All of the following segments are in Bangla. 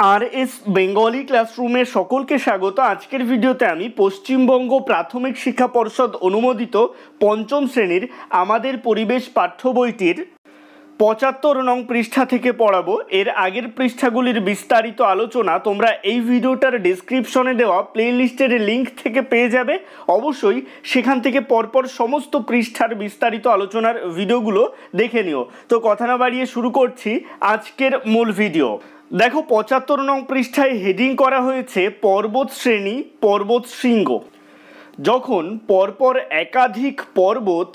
आरएस बेंगली क्लासरूमे सकलके स्वागत। आजकेर भिडियोते आमी पश्चिमबंग प्राथमिक शिक्षा पर्षद अनुमोदित पंचम श्रेणीर आमादेर परिवेश पाठ्य बইটির ৭৫ নং পৃষ্ঠা থেকে পড়াবো। এর আগের পৃষ্ঠাগুলির বিস্তারিত আলোচনা তোমরা এই ভিডিওটার ডেসক্রিপশনে দেওয়া প্লেলিস্টের লিংক থেকে পেয়ে যাবে। অবশ্যই সেখান থেকে পরপর সমস্ত পৃষ্ঠার বিস্তারিত আলোচনার ভিডিওগুলো দেখে নিও। তো কথা না বাড়িয়ে শুরু করছি আজকের মূল ভিডিও। দেখো ৭৫ নং পৃষ্ঠায় হেডিং করা হয়েছে পর্বত শ্রেণী পর্বত শৃঙ্গ। যখন পরপর একাধিক পর্বত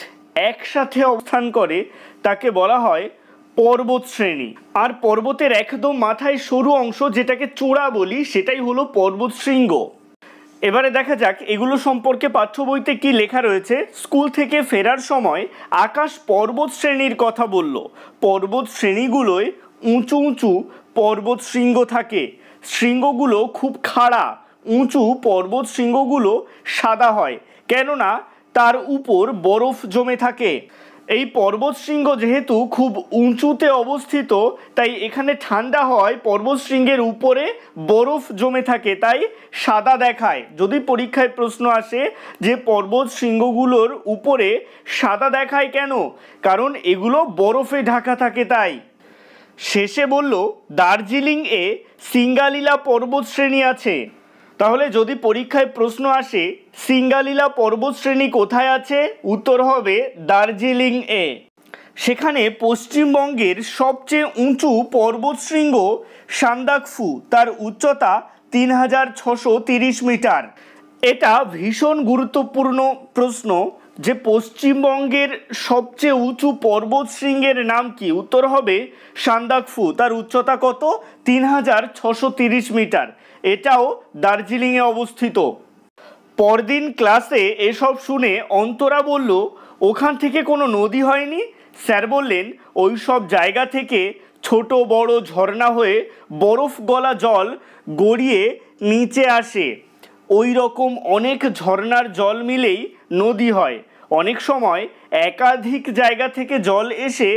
একসাথে অবস্থান করে তাকে বলা হয় পর্বত শ্রেণী। আর পর্বতের একদম মাথায় সরু অংশ যেটাকে চূড়া বলি সেটাই হলো পর্বত শৃঙ্গ। এবারে দেখা যাক এগুলো সম্পর্কে পাঠ্য বইতে কি লেখা রয়েছে। স্কুল থেকে ফেরার সময় আকাশ পর্বত শ্রেণীর কথা বলল। পর্বত শ্রেণীগুলোয় উঁচু উঁচু পর্বত শৃঙ্গ থাকে। শৃঙ্গগুলো খুব খাড়া। উঁচু পর্বত শৃঙ্গগুলো সাদা হয়, কেননা তার উপর বরফ জমে থাকে। এই পর্বত শৃঙ্গ যেহেতু খুব উঁচুতে অবস্থিত, তাই এখানে ঠান্ডা হয়, পর্বত শৃঙ্গের উপরে বরফ জমে থাকে, তাই সাদা দেখায়। যদি পরীক্ষায় প্রশ্ন আসে যে পর্বত শৃঙ্গগুলোর উপরে সাদা দেখায় কেন, কারণ এগুলো বরফে ঢাকা থাকে তাই। শেষে বলল দার্জিলিংয়ে সিঙ্গালীলা পর্বত শ্রেণী আছে। তাহলে যদি পরীক্ষায় প্রশ্ন আসে সিঙ্গালীলা পর্বত শ্রেণী কোথায় আছে, উত্তর হবে দার্জিলিংয়ে। সেখানে পশ্চিমবঙ্গের সবচেয়ে উঁচু পর্বত শৃঙ্গ সান্দাকফু, তার উচ্চতা ৩৬৩০ মিটার। এটা ভীষণ গুরুত্বপূর্ণ প্রশ্ন যে পশ্চিমবঙ্গের সবচেয়ে উঁচু পর্বত শৃঙ্গের নাম কি, উত্তর হবে সান্দাকফু, তার উচ্চতা কত, ৩৬৩০ মিটার। এটাও দার্জিলিংয়ে অবস্থিত। পরদিন ক্লাসে এসব শুনে অন্তরা বলল ওখান থেকে কোনো নদী হয়নি। স্যার বললেন ওই সব জায়গা থেকে ছোট বড় ঝর্ণা হয়ে বরফ গলা জল গড়িয়ে নিচে আসে। ওই রকম অনেক ঝর্ণার জল মিলেই নদী হয়। অনেক সময় একাধিক জায়গা থেকে জল এসে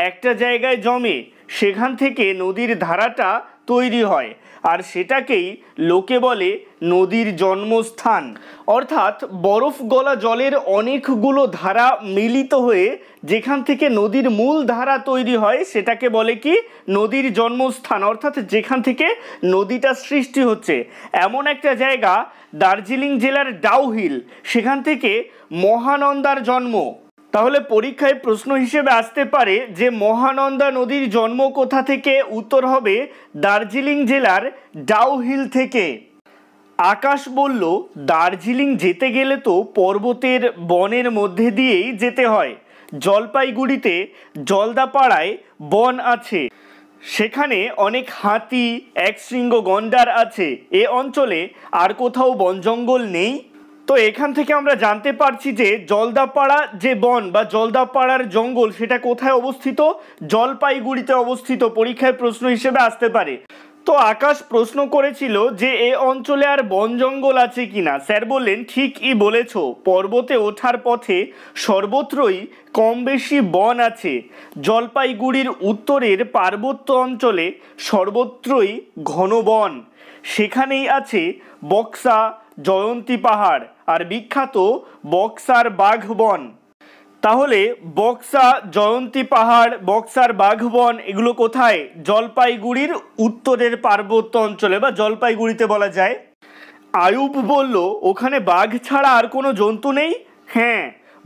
একটা জায়গায় জমে, সেখান থেকে নদীর ধারাটা তৈরি হয়, আর সেটাকেই লোকে বলে নদীর জন্মস্থান। অর্থাৎ বরফ গলা জলের অনেকগুলো ধারা মিলিত হয়ে যেখান থেকে নদীর মূল ধারা তৈরি হয় সেটাকে বলে কি, নদীর জন্মস্থান, অর্থাৎ যেখান থেকে নদীটা সৃষ্টি হচ্ছে। এমন একটা জায়গা দার্জিলিং জেলার ডাউহিল, সেখান থেকে মহানন্দার জন্ম। তাহলে পরীক্ষায় প্রশ্ন হিসেবে আসতে পারে যে মহানন্দা নদীর জন্ম কোথা থেকে, উত্তর হবে দার্জিলিং জেলার ডাউহিল থেকে। আকাশ বলল দার্জিলিং যেতে গেলে তো পর্বতের বনের মধ্যে দিয়েই যেতে হয়। জলপাইগুড়িতে জলদাপাড়ায় বন আছে, সেখানে অনেক হাতি একশৃঙ্গ গন্ডার আছে। এ অঞ্চলে আর কোথাও বন জঙ্গল নেই। তো এখান থেকে আমরা জানতে পারছি যে জলদাপাড়া যে বন বা জলদাপাড়ার জঙ্গল সেটা কোথায় অবস্থিত, জলপাইগুড়িতে অবস্থিত। পরীক্ষায় প্রশ্ন হিসেবে আসতে পারে। তো আকাশ প্রশ্ন করেছিল যে এ অঞ্চলে আর বন জঙ্গল আছে কিনা। স্যার বললেন ঠিকই বলেছ, পর্বতে ওঠার পথে সর্বত্রই কম বেশি বন আছে। জলপাইগুড়ির উত্তরের পার্বত্য অঞ্চলে সর্বত্রই ঘন বন। সেখানেই আছে বক্সা জয়ন্তী পাহাড় আর বিখ্যাত বক্সার বাঘ বন। তাহলে বক্সা জয়ন্তী পাহাড়, বক্সার বাঘ বন এগুলো কোথায়, জলপাইগুড়ির উত্তরের পার্বত্য অঞ্চলে বা জলপাইগুড়িতে বলা যায়। আয়ুব বলল ওখানে বাঘ ছাড়া আর কোনো জন্তু নেই। হ্যাঁ,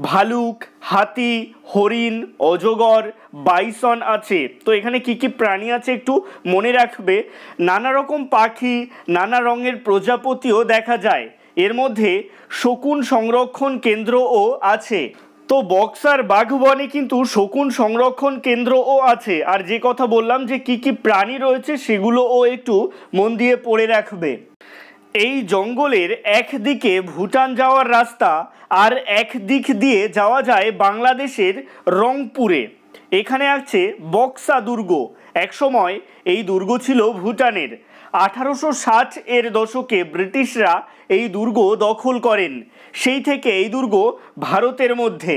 ভালুক, হাতি, হরিণ, অজগর, বাইসন আছে। তো এখানে কি কি প্রাণী আছে একটু মনে রাখবে। নানা রকম পাখি, নানা রঙের প্রজাপতিও দেখা যায়। এর মধ্যে শকুন সংরক্ষণ কেন্দ্রও আছে। তো বক্সার বাঘ বনে কিন্তু শকুন সংরক্ষণ কেন্দ্রও আছে। আর যে কথা বললাম যে কি কি প্রাণী রয়েছে সেগুলোও একটু মন দিয়ে পড়ে রাখবে। এই জঙ্গলের একদিকে ভুটান যাওয়ার রাস্তা, আর এক দিক দিয়ে যাওয়া যায় বাংলাদেশের রংপুরে। এখানে আছে বক্সা দুর্গ। একসময় এই দুর্গ ছিল ভুটানের। 1860 এর দশকে ব্রিটিশরা এই দুর্গ দখল করেন। সেই থেকে এই দুর্গ ভারতের মধ্যে।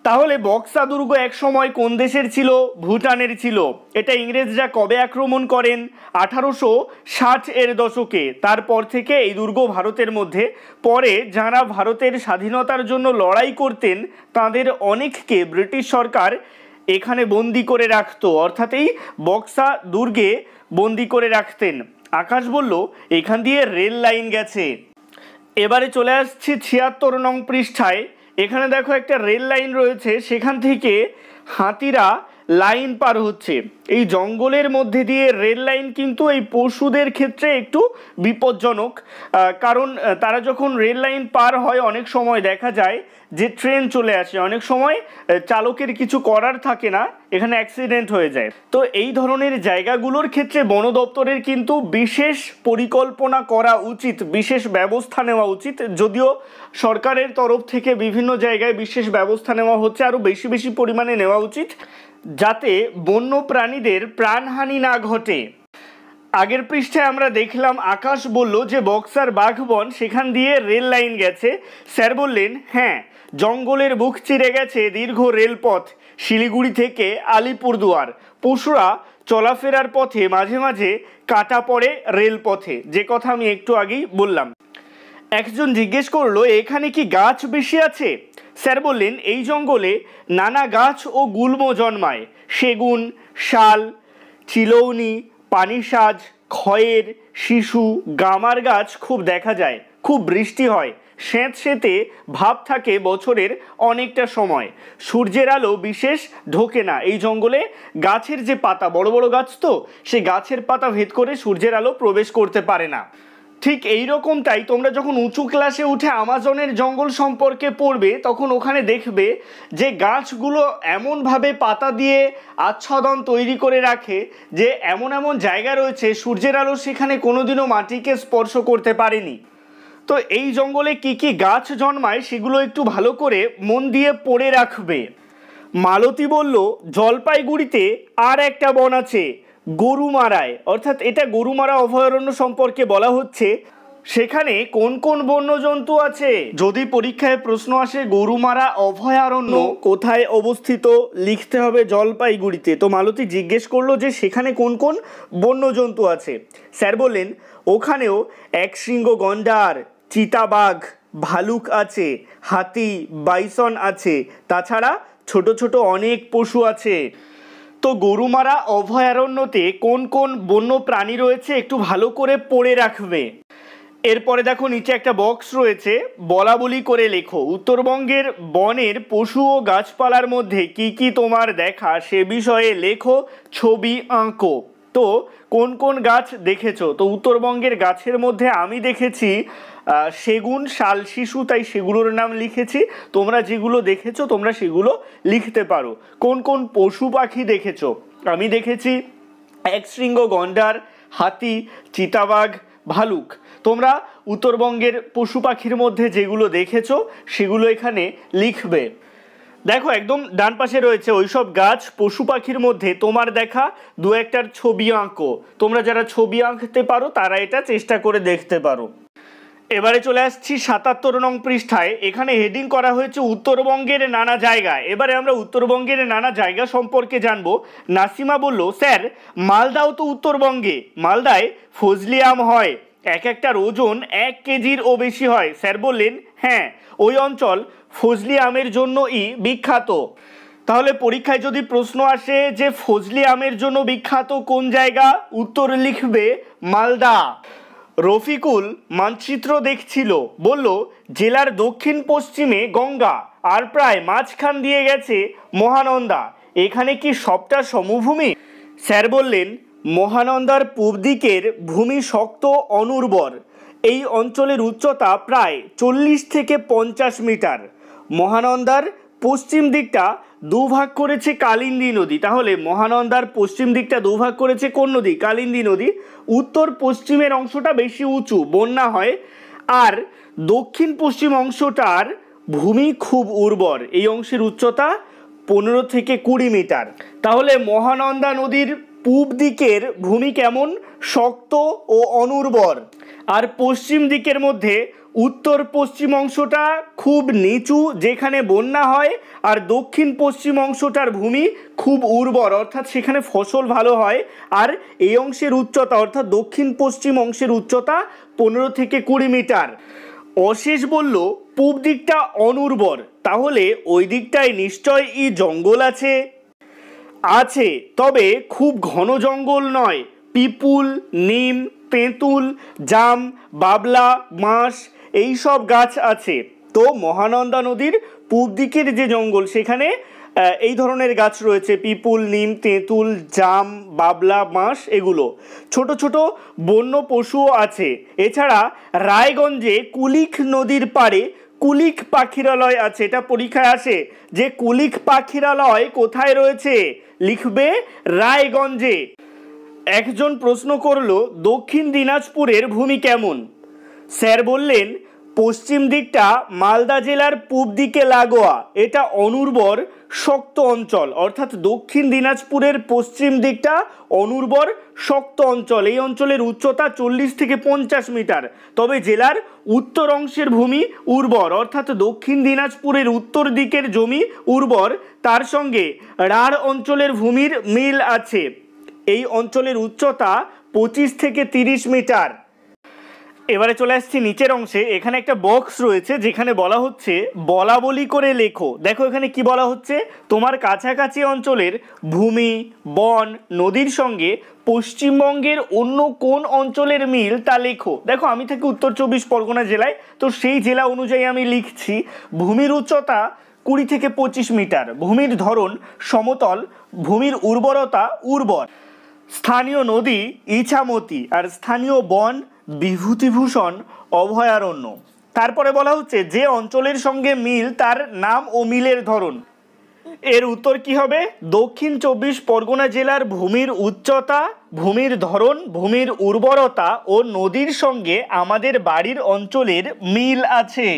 তাহলে বক্সা দুর্গ এক সময় কোন দেশের ছিল? ভুটানের ছিল। এটা ইংরেজরা কবে আক্রমণ করেন? 1860 এর দশকে। তারপর থেকে এই দুর্গ ভারতের মধ্যে। পরে যারা ভারতের স্বাধীনতার জন্য লড়াই করতেন তাদের অনেককে ব্রিটিশ সরকার এখানে বন্দি করে রাখতো, অর্থাৎ এই বক্সা দুর্গে বন্দি করে রাখতেন। আকাশ বলল এখান দিয়ে রেল লাইন গেছে। এবারে চলে আসছি 76 নং পৃষ্ঠায়। এখানে দেখো একটা রেল লাইন রয়েছে, সেখান থেকে হাতিরা লাইন পার হচ্ছে। এই জঙ্গলের মধ্যে দিয়ে রেল লাইন কিন্তু এই পশুদের ক্ষেত্রে একটু বিপজ্জনক, কারণ তারা যখন রেল লাইন পার হয় অনেক সময় দেখা যায় যে ট্রেন চলে আসে, অনেক সময় চালকের কিছু করার থাকে না, এখানে অ্যাক্সিডেন্ট হয়ে যায়। তো এই ধরনের জায়গাগুলোর ক্ষেত্রে বন দপ্তরের কিন্তু বিশেষ পরিকল্পনা করা উচিত, বিশেষ ব্যবস্থা নেওয়া উচিত। যদিও সরকারের তরফ থেকে বিভিন্ন জায়গায় বিশেষ ব্যবস্থা নেওয়া হচ্ছে, আরও বেশি বেশি পরিমাণে নেওয়া উচিত, যাতে বন্য প্রাণীদের প্রাণহানি না ঘটে। আগের পৃষ্ঠায় আমরা দেখলাম আকাশ বলল যে বক্সার বাঘবন সেখান দিয়ে রেল লাইন গেছে। স্যার বললেন হ্যাঁ, জঙ্গলের বুক চিরে গেছে দীর্ঘ রেলপথ শিলিগুড়ি থেকে আলিপুরদুয়ার। পশুরা চলাফেরার পথে মাঝে মাঝে কাটা পড়ে রেলপথে, যে কথা আমি একটু আগেই বললাম। একজন জিজ্ঞেস করলো এখানে কি গাছ বেশি আছে? স্যার বললেন এই জঙ্গলে নানা গাছ ও গুল্ম জন্মায়। সেগুন, শাল, চিলৌনি, পানিসাজ, খয়ের, শিশু, গামার গাছ খুব দেখা যায়। খুব বৃষ্টি হয়, স্যাঁতসেঁতে ভাব থাকে বছরের অনেকটা সময়। সূর্যের আলো বিশেষ ঢোকে না এই জঙ্গলে। গাছের যে পাতা, বড় বড় গাছ তো, সেই গাছের পাতা ভেদ করে সূর্যের আলো প্রবেশ করতে পারে না। ঠিক এই রকমটাই তোমরা যখন উঁচু ক্লাসে উঠে আমাজনের জঙ্গল সম্পর্কে পড়বে তখন ওখানে দেখবে যে গাছগুলো এমনভাবে পাতা দিয়ে আচ্ছাদন তৈরি করে রাখে যে এমন এমন জায়গা রয়েছে সূর্যের আলো সেখানে কোনোদিনও মাটিকে স্পর্শ করতে পারেনি। তো এই জঙ্গলে কি কি গাছ জন্মায় সেগুলো একটু ভালো করে মন দিয়ে পড়ে রাখবে। মালতী বলল জলপাইগুড়িতে আর একটা বন আছে, গরুমারায়, অর্থাৎ এটা গরুমারা অভয়ারণ্য সম্পর্কে বলা হচ্ছে। সেখানে কোন কোন বন্যজন্তু আছে? যদি পরীক্ষায় প্রশ্ন আসে গরুমারা অভয়ারণ্য কোথায় অবস্থিত, লিখতে হবে জলপাইগুড়িতে। তো মালতী জিজ্ঞেস করলো যে সেখানে কোন কোন বন্যজন্তু আছে। স্যার বললেন ওখানেও একশৃঙ্গ গন্ডার, চিতাবাঘ, ভালুক আছে, হাতি, বাইসন আছে, তাছাড়া ছোট ছোট অনেক পশু আছে। তো গরুমারা অভয়ারণ্যতে কোন কোন বন্য প্রাণী রয়েছে একটু ভালো করে পড়ে রাখবে। এরপরে দেখো নিচে একটা বক্স রয়েছে, বলা বলি করে লেখো। উত্তরবঙ্গের বনের পশু ও গাছপালার মধ্যে কি কি তোমার দেখা সে বিষয়ে লেখো, ছবি আঁকো। তো কোন কোন গাছ দেখেছো? তো উত্তরবঙ্গের গাছের মধ্যে আমি দেখেছি সেগুন, শাল, শিশু, তাই সেগুলোর নাম লিখেছি। তোমরা যেগুলো দেখেছো তোমরা সেগুলো লিখতে পারো। কোন কোন পশু পাখি দেখেছো? আমি দেখেছি একশৃঙ্গ গন্ডার, হাতি, চিতাবাঘ, ভালুক। তোমরা উত্তরবঙ্গের পশু পাখির মধ্যে যেগুলো দেখেছো সেগুলো এখানে লিখবে। দেখো একদম ডান পাশে রয়েছে ওইসব গাছ পশু পাখির মধ্যে তোমার দেখা দু একটার ছবি আঁকো। তোমরা যারা ছবি আঁকতে পারো তারা এটা চেষ্টা করে দেখতে পারো। এবারে চলে আসছি 77 নং পৃষ্ঠায়। এখানে হেডিং করা হয়েছে উত্তরবঙ্গের নানা জায়গা। এবারে আমরা উত্তরবঙ্গের নানা জায়গা সম্পর্কে জানবো। নাসিমা বলল স্যার মালদাও তো উত্তরবঙ্গে, মালদায় ফজলি আম হয়, এক একটার ওজন 1 কেজির ও বেশি হয়। স্যার বললেন হ্যাঁ, ওই অঞ্চল ফজলি আমের জন্যই বিখ্যাত। তাহলে পরীক্ষায় যদি প্রশ্ন আসে যে ফজলি আমের জন্য বিখ্যাত কোন জায়গা, উত্তর লিখবে মালদা। রফিকুল মানচিত্র দেখছিল, বলল জেলার দক্ষিণ পশ্চিমে গঙ্গা আর প্রায় মাঝখান দিয়ে গেছে মহানন্দা, এখানে কি সবটা সমভূমি? স্যার বললেন মহানন্দার পূব দিকের ভূমি শক্ত অনুর্বর, এই অঞ্চলের উচ্চতা প্রায় 40 থেকে 50 মিটার। মহানন্দার পশ্চিম দিকটা দুভাগ করেছে কালিন্দী নদী। তাহলে মহানন্দার পশ্চিম দিকটা দুভাগ করেছে কোন নদী? কালিন্দী নদী। উত্তর পশ্চিমের অংশটা বেশি উঁচু, বন্যা হয়, আর দক্ষিণ পশ্চিম অংশটার ভূমি খুব উর্বর, এই অংশের উচ্চতা 15 থেকে 20 মিটার। তাহলে মহানন্দা নদীর পূব দিকের ভূমি কেমন? শক্ত ও অনুর্বর। আর পশ্চিম দিকের মধ্যে উত্তর পশ্চিম অংশটা খুব নিচু যেখানে বন্যা হয়, আর দক্ষিণ পশ্চিম অংশটার ভূমি খুব উর্বর অর্থাৎ সেখানে ফসল ভালো হয়। আর এই অংশের উচ্চতা অর্থাৎ দক্ষিণ পশ্চিম অংশের উচ্চতা 15 থেকে 20 মিটার। অশেষ বলল পূব দিকটা অনুর্বর, তাহলে ওই দিকটায় নিশ্চয়ই জঙ্গল আছে। আছে, তবে খুব ঘন জঙ্গল নয়। পিপুল, নিম, তেঁতুল, জাম, বাবলা, বাঁশ এই সব গাছ আছে। তো মহানন্দা নদীর পূব দিকের যে জঙ্গল সেখানে এই ধরনের গাছ রয়েছে, পিপুল, নিম, তেঁতুল, জাম, বাবলা, বাঁশ এগুলো। ছোট ছোট বন্য পশুও আছে। এছাড়া রায়গঞ্জে কুলিক নদীর পাড়ে কুলিক পাখিরালয় আছে। এটা পরীক্ষায় আসে যে কুলিক পাখিরালয় কোথায় রয়েছে, লিখবে রায়গঞ্জে। একজন প্রশ্ন করলো দক্ষিণ দিনাজপুরের ভূমি কেমন। স্যার বললেন পশ্চিম দিকটা মালদা জেলার পূব দিকে লাগোয়া, এটা অনুর্বর শক্ত অঞ্চল। অর্থাৎ দক্ষিণ দিনাজপুরের পশ্চিম দিকটা অনুর্বর শক্ত অঞ্চল। এই অঞ্চলের উচ্চতা 40 থেকে 50 মিটার। তবে জেলার উত্তর অংশের ভূমি উর্বর, অর্থাৎ দক্ষিণ দিনাজপুরের উত্তর দিকের জমি উর্বর, তার সঙ্গে রাঢ় অঞ্চলের ভূমির মিল আছে। এই অঞ্চলের উচ্চতা 25 থেকে 30 মিটার। এবারে চলে আসছি নিচের অংশে। এখানে একটা বক্স রয়েছে যেখানে বলা হচ্ছে বলা বলি করে লেখো। দেখো এখানে কি বলা হচ্ছে, তোমার কাছাকাছি অঞ্চলের ভূমি, বন, নদীর সঙ্গে পশ্চিমবঙ্গের অন্য কোন অঞ্চলের মিল তা লেখো। দেখো আমি থাকি উত্তর 24 পরগনা জেলায়, তো সেই জেলা অনুযায়ী আমি লিখছি। ভূমির উচ্চতা 20 থেকে 25 মিটার, ভূমির ধরন সমতল, ভূমির উর্বরতা উর্বর, স্থানীয় নদী ইছামতি, আর স্থানীয় বন বিভূতিভূষণ অভয়ারণ্য। তারপরে বলা হচ্ছে যে অঞ্চলের সঙ্গে মিল তার নাম ও মিলের ধরন। এর উত্তর কি হবে, দক্ষিণ 24 পরগনা জেলার ভূমির উচ্চতা, ভূমির ধরন, ভূমির উর্বরতা ও নদীর সঙ্গে আমাদের বাড়ির অঞ্চলের মিল আছে।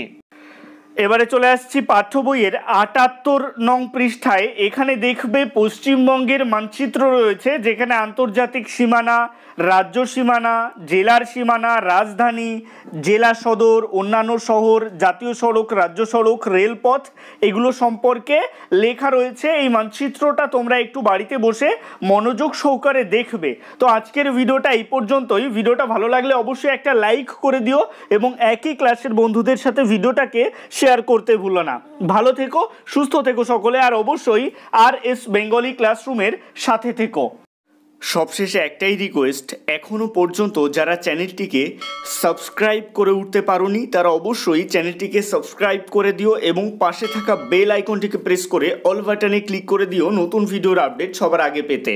এবারে চলে আসছি পাঠ্য বইয়ের 78 নং পৃষ্ঠায়। এখানে দেখবে পশ্চিমবঙ্গের মানচিত্র রয়েছে যেখানে আন্তর্জাতিক সীমানা, রাজ্য সীমানা, জেলার সীমানা, রাজধানী, জেলা সদর, অন্যান্য শহর, জাতীয় সড়ক, রাজ্য সড়ক, রেলপথ এগুলো সম্পর্কে লেখা রয়েছে। এই মানচিত্রটা তোমরা একটু বাড়িতে বসে মনোযোগ সহকারে দেখবে। তো আজকের ভিডিওটা এই পর্যন্তই। ভিডিওটা ভালো লাগলে অবশ্যই একটা লাইক করে দিও এবং একই ক্লাসের বন্ধুদের সাথে ভিডিওটাকে শেয়ার করতে ভুলো না। ভালো থেকো, সুস্থ থেকো সকলে, আর অবশ্যই RS বেঙ্গলি ক্লাসরুমের সাথে থেকো। সবশেষে একটাই রিকোয়েস্ট, এখনও পর্যন্ত যারা চ্যানেলটিকে সাবস্ক্রাইব করে উঠতে পারোনি তারা অবশ্যই চ্যানেলটিকে সাবস্ক্রাইব করে দিও এবং পাশে থাকা বেল আইকনটিকে প্রেস করে অল বাটনে ক্লিক করে দিও নতুন ভিডিওর আপডেট সবার আগে পেতে।